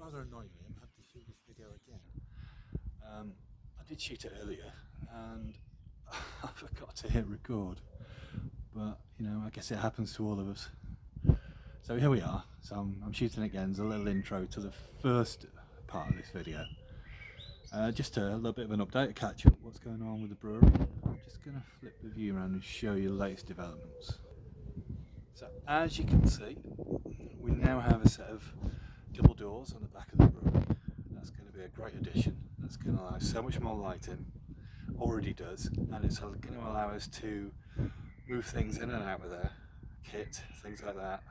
rather annoyingly, I'm having to shoot this video again. I did shoot it earlier and I forgot to hit record, but you know, I guess it happens to all of us. So here we are. So I'm shooting again. There's a little intro to the first part of this video. Just a little bit of an update, a catch up, what's going on with the brewery. I'm just going to flip the view around and show you the latest developments. So as you can see, we now have a set of double doors on the back of the brewery. That's going to be a great addition. That's going to allow so much more lighting, already does, and it's going to allow us to move things in and out of there, kit, things like that,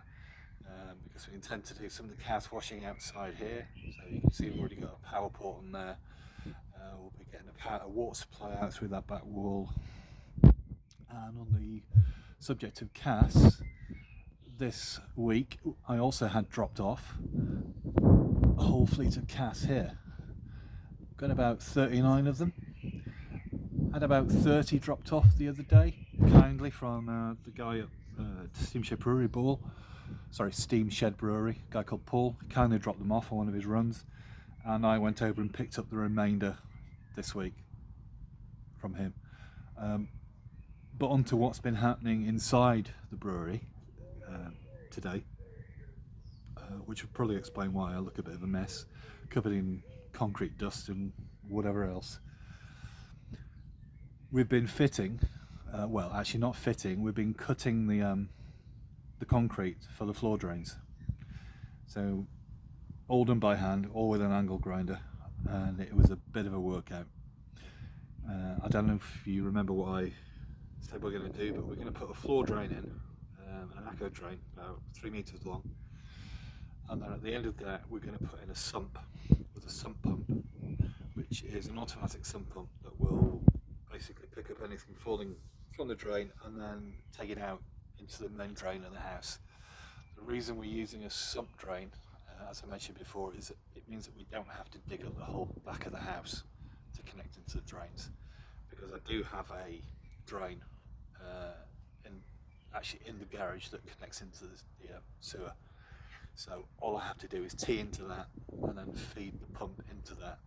because we intend to do some of the cask washing outside here. So you can see we've already got a power port on there. We'll be getting a water supply out through that back wall. And on the subject of casks, this week I also had dropped off a whole fleet of casks here. Got about 39 of them. Had about 30 dropped off the other day, kindly from the guy at Steam-Shed Brewery, Steam-Shed Brewery, a guy called Paul. He kindly dropped them off on one of his runs, and I went over and picked up the remainder this week from him. But on to what's been happening inside the brewery today, which would probably explain why I look a bit of a mess, covered in concrete dust and whatever else. We've been fitting, well actually not fitting, we've been cutting the concrete for the floor drains. So all done by hand, all with an angle grinder, and it was a bit of a workout. I don't know if you remember what I said we're going to do, but we're going to put a floor drain in, an echo drain about 3 meters long, and then at the end of that we're going to put in a sump with a sump pump, which is an automatic sump pump that will basically pick up anything falling from the drain and then take it out into the main drain of the house. The reason we're using a sump drain, as I mentioned before, is that it means that we don't have to dig up the whole back of the house to connect into the drains, because I do have a drain actually in the garage that connects into the sewer. So all I have to do is tee into that and then feed the pump into that.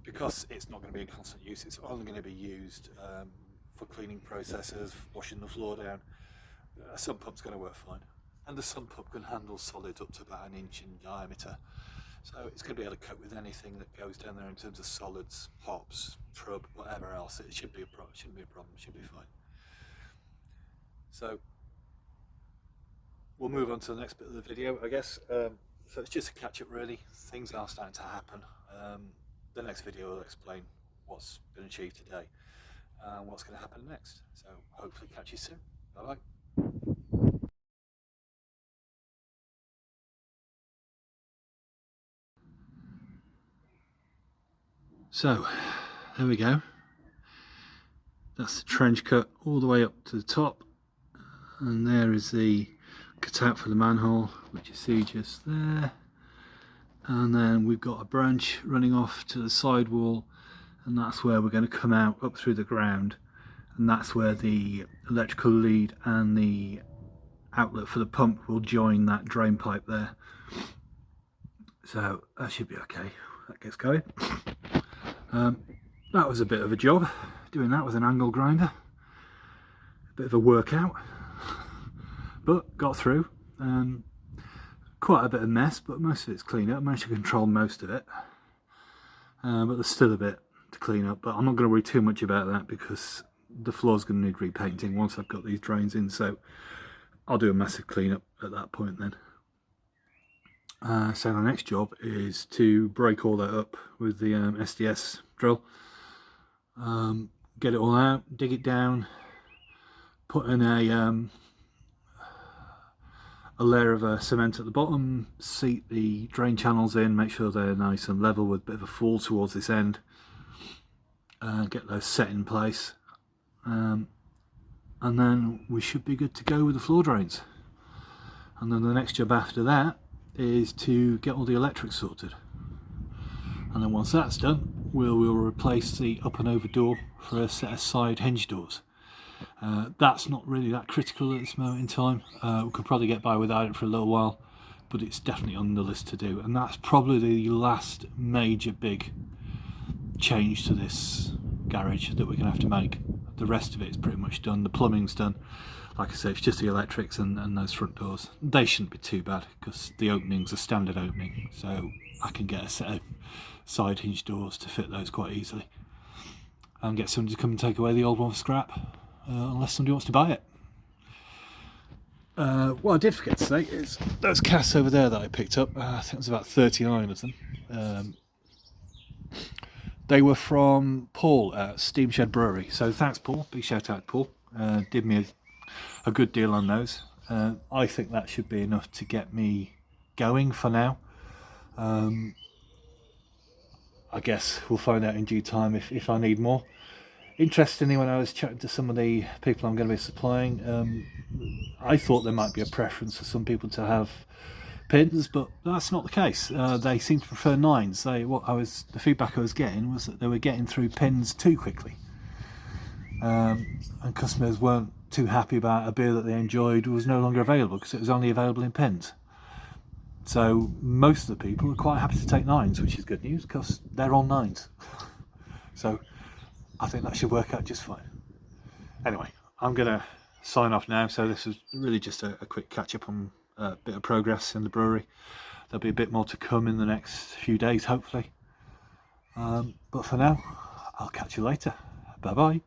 Because it's not going to be in constant use, it's only going to be used for cleaning processes, washing the floor down. A sump pump's going to work fine, and the sump pump can handle solids up to about 1 inch in diameter, so it's going to be able to cope with anything that goes down there in terms of solids, hops, trub, whatever else. It shouldn't be a problem, should be fine. So we'll move on to the next bit of the video, I guess. So it's just a catch up really. Things are starting to happen. The next video will explain what's been achieved today and what's going to happen next. So hopefully catch you soon. Bye bye. So there we go. That's the trench cut all the way up to the top, and there is the cutout for the manhole, which you see just there. And then we've got a branch running off to the side wall, and that's where we're going to come out up through the ground, and that's where the electrical lead and the outlet for the pump will join that drain pipe there. So that should be okay. That gets going. That was a bit of a job, doing that with an angle grinder. A bit of a workout, but got through. Quite a bit of mess, but most of it's clean up. I managed to control most of it, but there's still a bit to clean up, but I'm not going to worry too much about that because the floor's going to need repainting once I've got these drains in, so I'll do a massive cleanup at that point then. So the next job is to break all that up with the SDS drill, get it all out, dig it down, put in a layer of cement at the bottom, seat the drain channels in, make sure they're nice and level with a bit of a fall towards this end, get those set in place, and then we should be good to go with the floor drains. And then the next job after that is to get all the electrics sorted, and then once that's done we'll replace the up and over door for a set of side hinge doors. That's not really that critical at this moment in time. We could probably get by without it for a little while, but it's definitely on the list to do, and that's probably the last major big change to this garage that we're going to have to make. The rest of it is pretty much done. The plumbing's done. Like I say, it's just the electrics and those front doors. They shouldn't be too bad because the opening's a standard opening, so I can get a set of side hinge doors to fit those quite easily, and get somebody to come and take away the old one for scrap, unless somebody wants to buy it. What I did forget to say is those casks over there that I picked up, I think it was about 39 of them. They were from Paul at Steam-Shed Brewery, so thanks Paul, big shout out Paul. Did me a good deal on those. I think that should be enough to get me going for now. I guess we'll find out in due time if I need more. Interestingly, when I was chatting to some of the people I'm going to be supplying, I thought there might be a preference for some people to have pins, but that's not the case. They seem to prefer 9s. The feedback I was getting was that they were getting through pins too quickly, and customers weren't too happy about a beer that they enjoyed was no longer available because it was only available in pins. So most of the people are quite happy to take 9s, which is good news because they're all 9s. So I think that should work out just fine. Anyway, I'm going to sign off now. So this is really just a quick catch up on a bit of progress in the brewery. There'll be a bit more to come in the next few days, hopefully. But for now, I'll catch you later. Bye bye.